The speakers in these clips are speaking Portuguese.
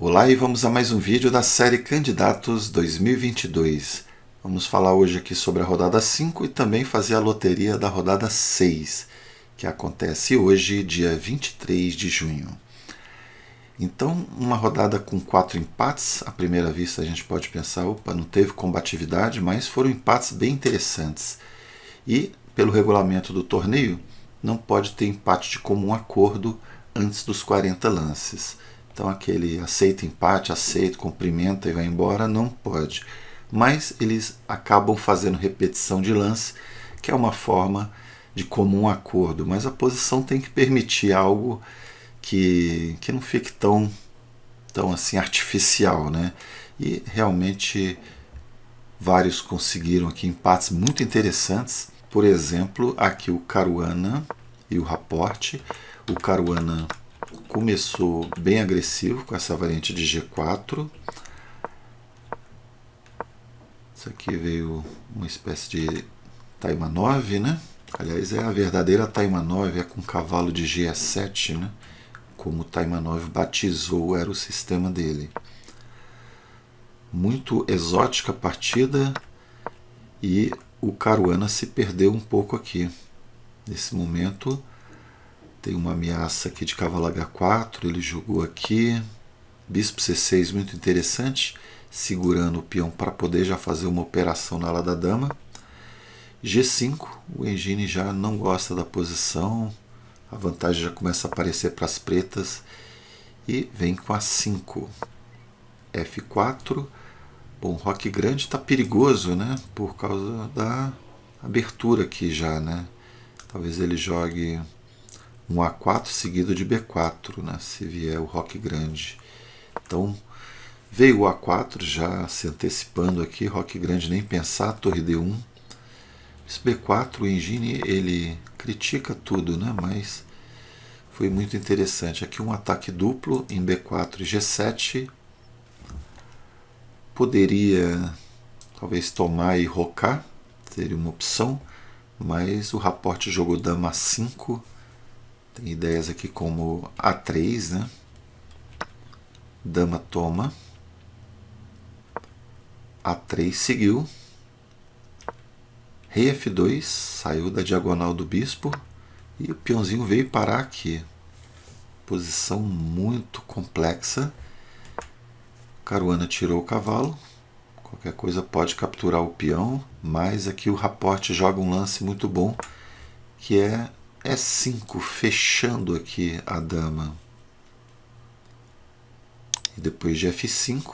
Olá e vamos a mais um vídeo da série Candidatos 2022. Vamos falar hoje aqui sobre a rodada 5 e também fazer a loteria da rodada 6, que acontece hoje, dia 23 de junho. Então, uma rodada com 4 empates. À primeira vista a gente pode pensar, opa, não teve combatividade, mas foram empates bem interessantes. E, pelo regulamento do torneio, não pode ter empate de comum acordo antes dos 40 lances. Então aquele aceita empate, aceita, cumprimenta e vai embora, não pode. Mas eles acabam fazendo repetição de lance, que é uma forma de comum acordo. Mas a posição tem que permitir algo que não fique tão assim artificial, né? E realmente vários conseguiram aqui empates muito interessantes. Por exemplo, aqui o Caruana e o Raporte. O Caruana começou bem agressivo com essa variante de G4. Isso aqui veio uma espécie de Taimanov, né? Aliás, é a verdadeira Taimanov, é com cavalo de G7, né? Como o Taimanov batizou, era o sistema dele. Muito exótica a partida e o Caruana se perdeu um pouco aqui. Nesse momento tem uma ameaça aqui de cavalo H4, ele jogou aqui, bispo C6 muito interessante, segurando o peão para poder já fazer uma operação na ala da dama. G5, o Engine já não gosta da posição, a vantagem já começa a aparecer para as pretas e vem com a 5. F4, bom, roque grande está perigoso, né, por causa da abertura aqui já, né, talvez ele jogue um A4 seguido de B4, né, se vier o roque grande. Então veio o A4 já se antecipando aqui, roque grande nem pensar, torre D1. Esse B4, o Engine, ele critica tudo, né, mas foi muito interessante. Aqui um ataque duplo em B4 e G7. Poderia talvez tomar e rocar, seria uma opção, mas o Raporte jogou dama A5. Tem ideias aqui como A3, né? Dama toma. A3 seguiu. Rei F2 saiu da diagonal do bispo e o peãozinho veio parar aqui. Posição muito complexa. Caruana tirou o cavalo. Qualquer coisa pode capturar o peão, mas aqui o Raporte joga um lance muito bom, que é E5, fechando aqui a dama. E depois de F5,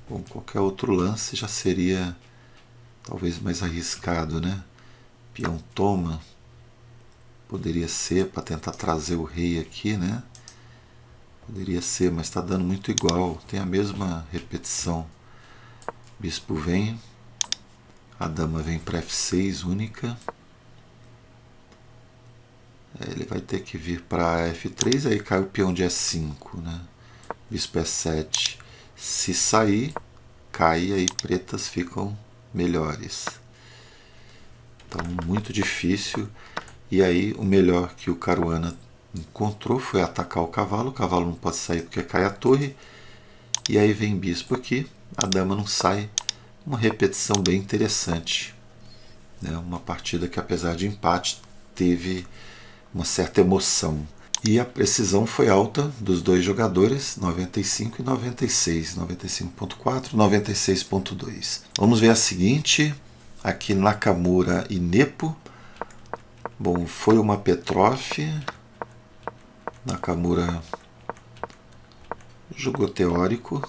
bom, qualquer outro lance já seria talvez mais arriscado, né? Peão toma, poderia ser para tentar trazer o rei aqui, né? Poderia ser, mas está dando muito igual, tem a mesma repetição. Bispo vem, a dama vem para F6 única. Ele vai ter que vir para F3, aí cai o peão de E5, né? Bispo E7. Se sair, cai, aí pretas ficam melhores. Então, muito difícil. E aí, o melhor que o Caruana encontrou foi atacar o cavalo não pode sair porque cai a torre. E aí vem bispo aqui, a dama não sai. Uma repetição bem interessante, né? Uma partida que, apesar de empate, teve uma certa emoção. E a precisão foi alta dos dois jogadores, 95 e 96, 95.4, 96.2. Vamos ver a seguinte, aqui Nakamura e Nepo. Bom, foi uma Petrov. Nakamura jogou teórico.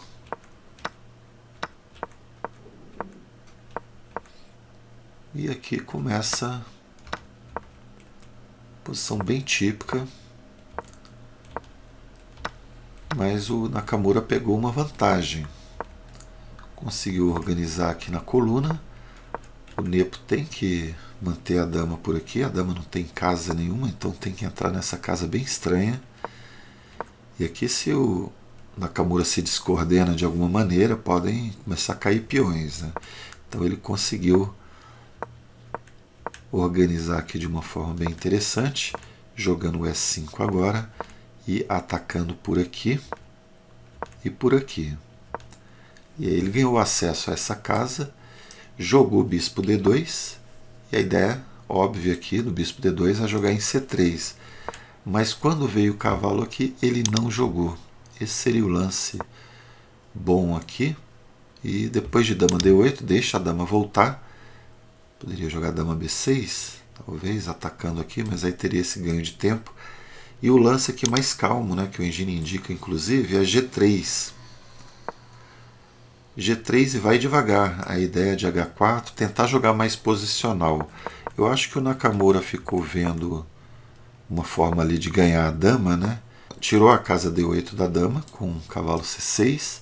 E aqui começa posição bem típica, mas o Nakamura pegou uma vantagem. Conseguiu organizar aqui na coluna. O Nepo tem que manter a dama por aqui. A dama não tem casa nenhuma, então tem que entrar nessa casa bem estranha. E aqui, se o Nakamura se descoordena de alguma maneira, podem começar a cair peões, né? Então ele conseguiu organizar aqui de uma forma bem interessante, jogando o E5 agora e atacando por aqui. e por aqui. E aí ele ganhou acesso a essa casa, jogou o bispo D2, e a ideia óbvia aqui do bispo D2 é jogar em C3. Mas quando veio o cavalo aqui, ele não jogou. Esse seria o lance bom aqui. E depois de dama D8, deixa a dama voltar. Poderia jogar dama B6, talvez, atacando aqui, mas aí teria esse ganho de tempo. E o lance aqui mais calmo, né, que o Engine indica, inclusive, é G3. G3 e vai devagar. A ideia de H4, tentar jogar mais posicional. Eu acho que o Nakamura ficou vendo uma forma ali de ganhar a dama, né? Tirou a casa D8 da dama com o cavalo C6.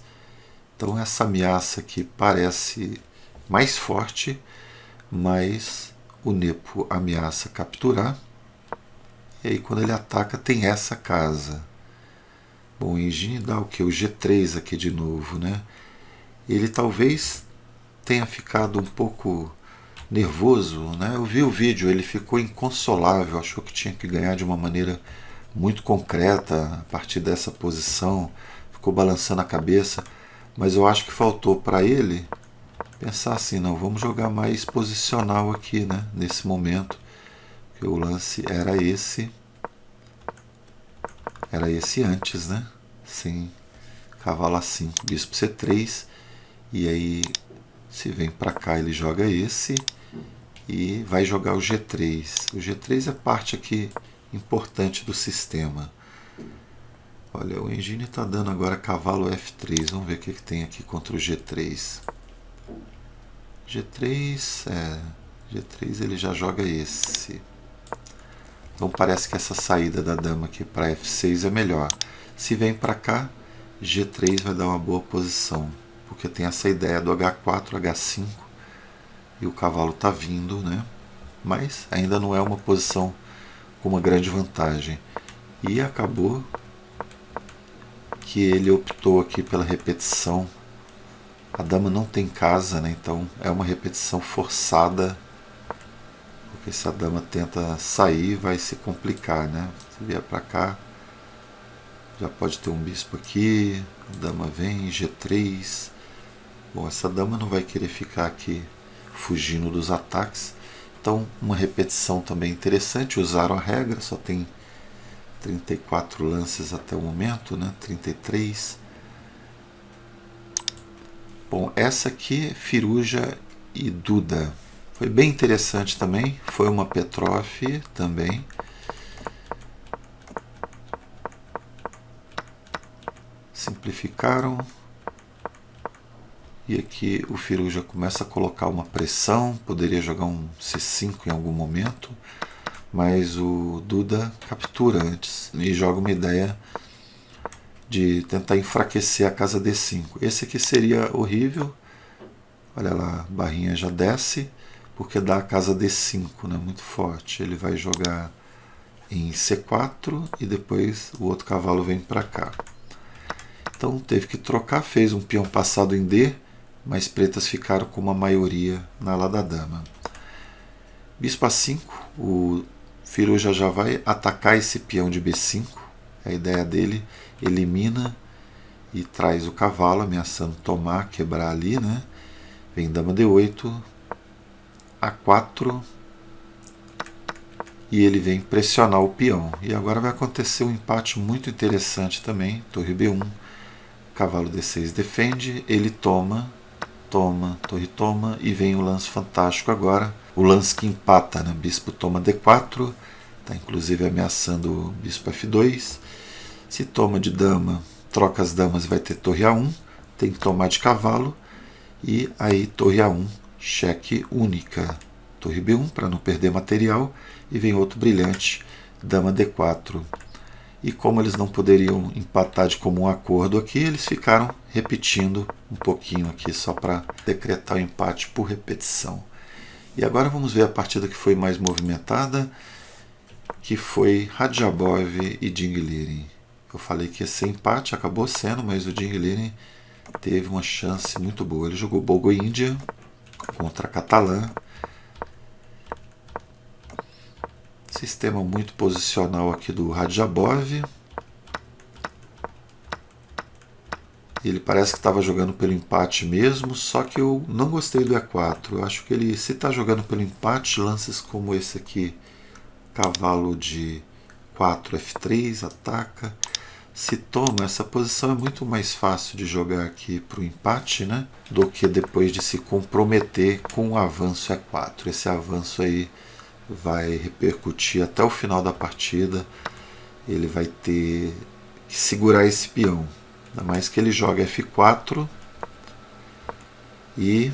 Então essa ameaça aqui parece mais forte, mas o Nepo ameaça capturar. E aí quando ele ataca tem essa casa. Bom, o Engine dá o que? O G3 aqui de novo, né? Ele talvez tenha ficado um pouco nervoso, né? Eu vi o vídeo, ele ficou inconsolável, achou que tinha que ganhar de uma maneira muito concreta a partir dessa posição, ficou balançando a cabeça, mas eu acho que faltou para ele pensar assim, não, vamos jogar mais posicional aqui, né? Nesse momento, porque o lance era esse antes, né? Sem cavalo A5, bispo C3, e aí se vem para cá ele joga esse e vai jogar o G3. O G3 é parte aqui importante do sistema. Olha, o Engine está dando agora cavalo F3. Vamos ver o que tem aqui contra o G3. G3 ele já joga esse. Então parece que essa saída da dama aqui para F6 é melhor. Se vem para cá, G3 vai dar uma boa posição, porque tem essa ideia do H4, H5, e o cavalo está vindo, né? Mas ainda não é uma posição com uma grande vantagem. E acabou que ele optou aqui pela repetição. A dama não tem casa, né? Então é uma repetição forçada, porque se a dama tenta sair vai se complicar, né? Se vier para cá, já pode ter um bispo aqui, a dama vem, G3. Bom, essa dama não vai querer ficar aqui fugindo dos ataques. Então, uma repetição também interessante. Usaram a regra, só tem 34 lances até o momento, né? 33. Bom, essa aqui é Firuja e Duda. Foi bem interessante também. Foi uma Petrov também. Simplificaram. E aqui o Firuja começa a colocar uma pressão, poderia jogar um C5 em algum momento, mas o Duda captura antes e joga uma ideia de tentar enfraquecer a casa D5. Esse aqui seria horrível, olha lá, a barrinha já desce, porque dá a casa D5, né, muito forte. Ele vai jogar em C4 e depois o outro cavalo vem para cá. Então teve que trocar, fez um peão passado em D, mas pretas ficaram com uma maioria na ala da dama. Bispo A5, o Firuja já vai atacar esse peão de B5. A ideia dele, elimina e traz o cavalo, ameaçando tomar, quebrar ali, né? Vem dama D8, A4, e ele vem pressionar o peão. E agora vai acontecer um empate muito interessante também, torre B1, cavalo D6 defende, ele toma, torre toma, e vem o lance fantástico agora, o lance que empata, né? Bispo toma D4, está inclusive ameaçando o bispo F2, se toma de dama, troca as damas e vai ter torre A1, tem que tomar de cavalo, e aí torre A1, cheque única, torre B1 para não perder material, e vem outro brilhante, dama D4. E como eles não poderiam empatar de comum acordo aqui, eles ficaram repetindo um pouquinho aqui, só para decretar o empate por repetição. E agora vamos ver a partida que foi mais movimentada, que foi Radjabov e Dinguilirin. Eu falei que ia ser empate, acabou sendo, mas o Dinguilirin teve uma chance muito boa. Ele jogou Bogo Índia contra Catalã. Sistema muito posicional aqui do Radjabov. Ele parece que estava jogando pelo empate mesmo, só que eu não gostei do E4. Eu acho que ele, se está jogando pelo empate, lances como esse aqui, cavalo de 4 F3, ataca. Se toma, essa posição é muito mais fácil de jogar aqui para o empate, né? Do que depois de se comprometer com o avanço E4. Esse avanço aí vai repercutir até o final da partida. Ele vai ter que segurar esse peão. Ainda mais que ele joga F4 e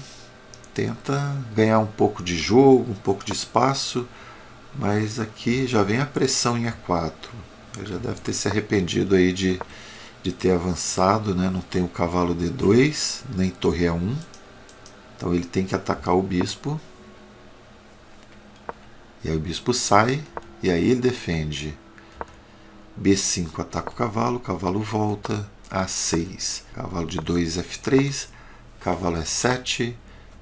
tenta ganhar um pouco de jogo, um pouco de espaço, mas aqui já vem a pressão em E4. Ele já deve ter se arrependido aí de ter avançado, né? Não tem o cavalo D2, nem torre A1. Então ele tem que atacar o bispo. E aí o bispo sai, e aí ele defende. B5 ataca o cavalo volta. A6, cavalo de 2 F3, cavalo E7,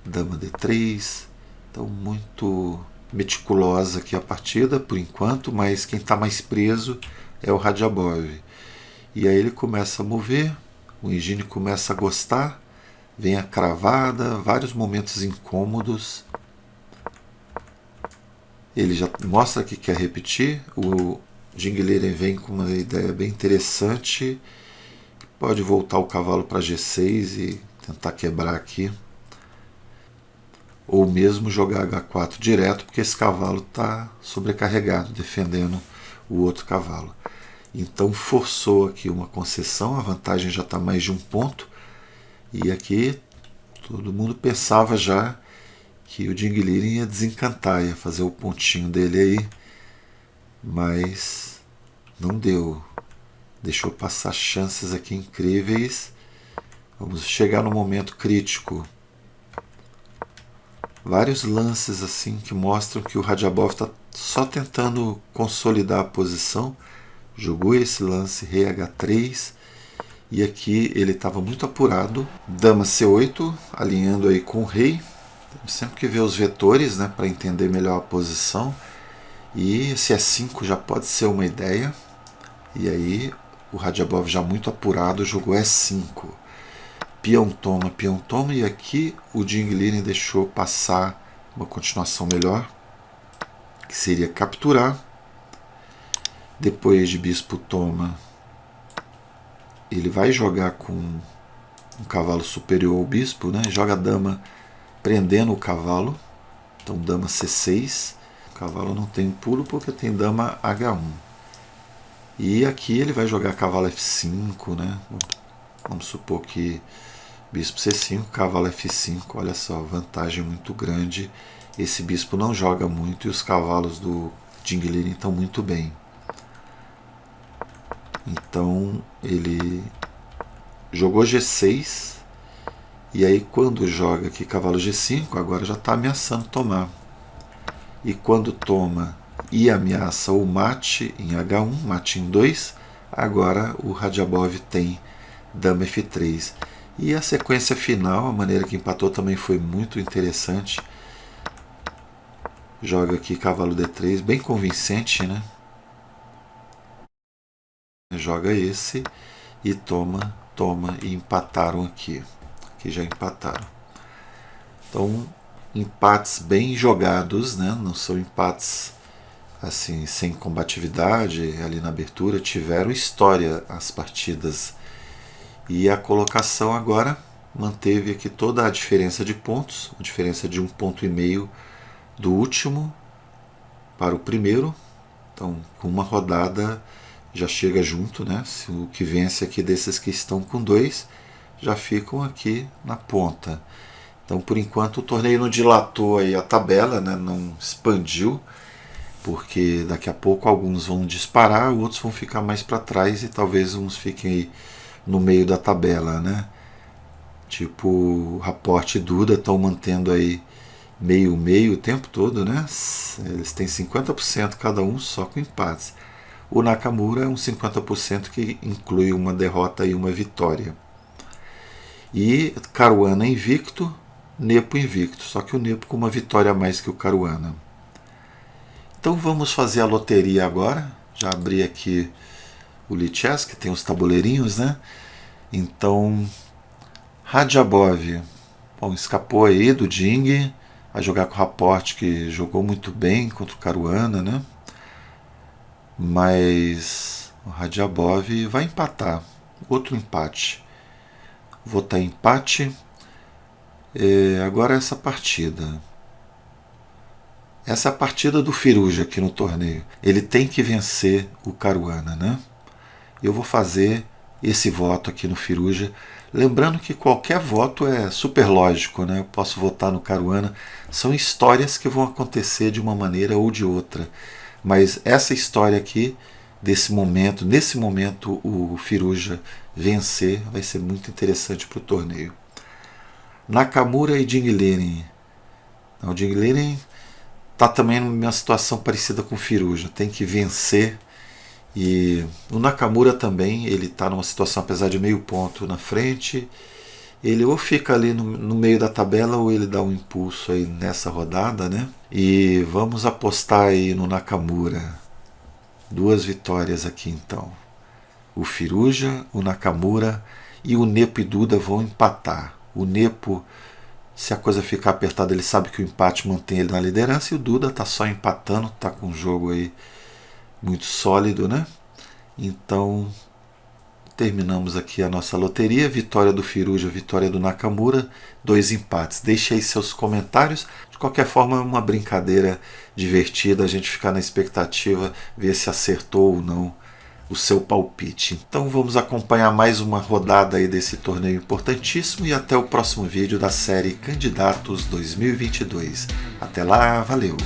dama D3. Então muito meticulosa aqui a partida por enquanto, mas quem está mais preso é o Radjabov. E aí ele começa a mover, o Engine começa a gostar, vem a cravada, vários momentos incômodos. Ele já mostra que quer repetir, o Jing Liren vem com uma ideia bem interessante. Pode voltar o cavalo para G6 e tentar quebrar aqui. Ou mesmo jogar H4 direto, porque esse cavalo está sobrecarregado, defendendo o outro cavalo. Então forçou aqui uma concessão, a vantagem já está mais de um ponto. E aqui todo mundo pensava já que o Jing Liren ia desencantar, ia fazer o pontinho dele aí. Mas não deu. Deixou passar chances aqui incríveis. Vamos chegar no momento crítico. Vários lances assim que mostram que o Radjabov está só tentando consolidar a posição. Jogou esse lance, rei H3. E aqui ele estava muito apurado. Dama C8, alinhando aí com o rei. Temos sempre que ver os vetores, né, para entender melhor a posição. E esse E5 já pode ser uma ideia. E aí o Radjabov já muito apurado jogou E5. Peão toma, e aqui o Jing Liren deixou passar uma continuação melhor, que seria capturar. Depois de bispo toma, ele vai jogar com um cavalo superior ao bispo, né? Joga a dama prendendo o cavalo. Então dama C6, o cavalo não tem pulo porque tem dama H1. E aqui ele vai jogar cavalo F5, né? Vamos supor que bispo C5, cavalo F5, olha só, vantagem muito grande. Esse bispo não joga muito e os cavalos do Jing Liren estão muito bem. Então ele jogou G6 e aí quando joga aqui cavalo G5, agora já está ameaçando tomar. E quando toma e ameaça o mate em H1, mate em 2, agora o Radjabov tem dama F3. E a sequência final, a maneira que empatou também foi muito interessante. Joga aqui cavalo D3, bem convincente, né? Joga esse e toma e empataram aqui. Aqui já empataram. Então, empates bem jogados, né? Não são empates assim sem combatividade ali na abertura, tiveram história as partidas. E a colocação agora manteve aqui toda a diferença de pontos, a diferença de 1,5 ponto do último para o primeiro. Então, com uma rodada já chega junto, né? Se o que vence aqui desses que estão com 2 já ficam aqui na ponta. Então, por enquanto, o torneio não dilatou aí a tabela, né? Não expandiu, porque daqui a pouco alguns vão disparar, outros vão ficar mais para trás e talvez uns fiquem aí no meio da tabela, né? Tipo, Rapport e Duda estão mantendo aí meio o tempo todo, né? Eles têm 50% cada um, só com empates. O Nakamura é um 50% que inclui uma derrota e uma vitória. E Caruana invicto, Nepo invicto, só que o Nepo com uma vitória a mais que o Caruana. Então vamos fazer a loteria agora. Já abri aqui o Lichess, que tem os tabuleirinhos, né? Então, Radjabov, bom, escapou aí do Ding, vai jogar com o Rapport, que jogou muito bem contra o Caruana, né? Mas o Radjabov vai empatar, outro empate. Vou estar empate. Agora essa partida. Essa é a partida do Firuja aqui no torneio. Ele tem que vencer o Caruana, né? Eu vou fazer esse voto aqui no Firuja. Lembrando que qualquer voto é super lógico, né? Eu posso votar no Caruana. São histórias que vão acontecer de uma maneira ou de outra. Mas essa história aqui, nesse momento o Firuja vencer, vai ser muito interessante para o torneio. Nakamura e Ding Liren. O Ding Liren está também numa situação parecida com o Firuja. Tem que vencer. E o Nakamura também, ele está numa situação, apesar de meio ponto na frente, ele ou fica ali no meio da tabela ou ele dá um impulso aí nessa rodada, né? E vamos apostar aí no Nakamura. 2 vitórias aqui então. O Firuja, o Nakamura e o Nepo e Duda vão empatar. O Nepo, se a coisa ficar apertada, ele sabe que o empate mantém ele na liderança, e o Duda está só empatando, está com um jogo aí muito sólido, né? Então, terminamos aqui a nossa loteria. Vitória do Firuja, vitória do Nakamura, 2 empates. Deixe aí seus comentários. De qualquer forma, é uma brincadeira divertida, a gente ficar na expectativa, ver se acertou ou não o seu palpite. Então vamos acompanhar mais uma rodada aí desse torneio importantíssimo e até o próximo vídeo da série Candidatos 2022. Até lá, valeu!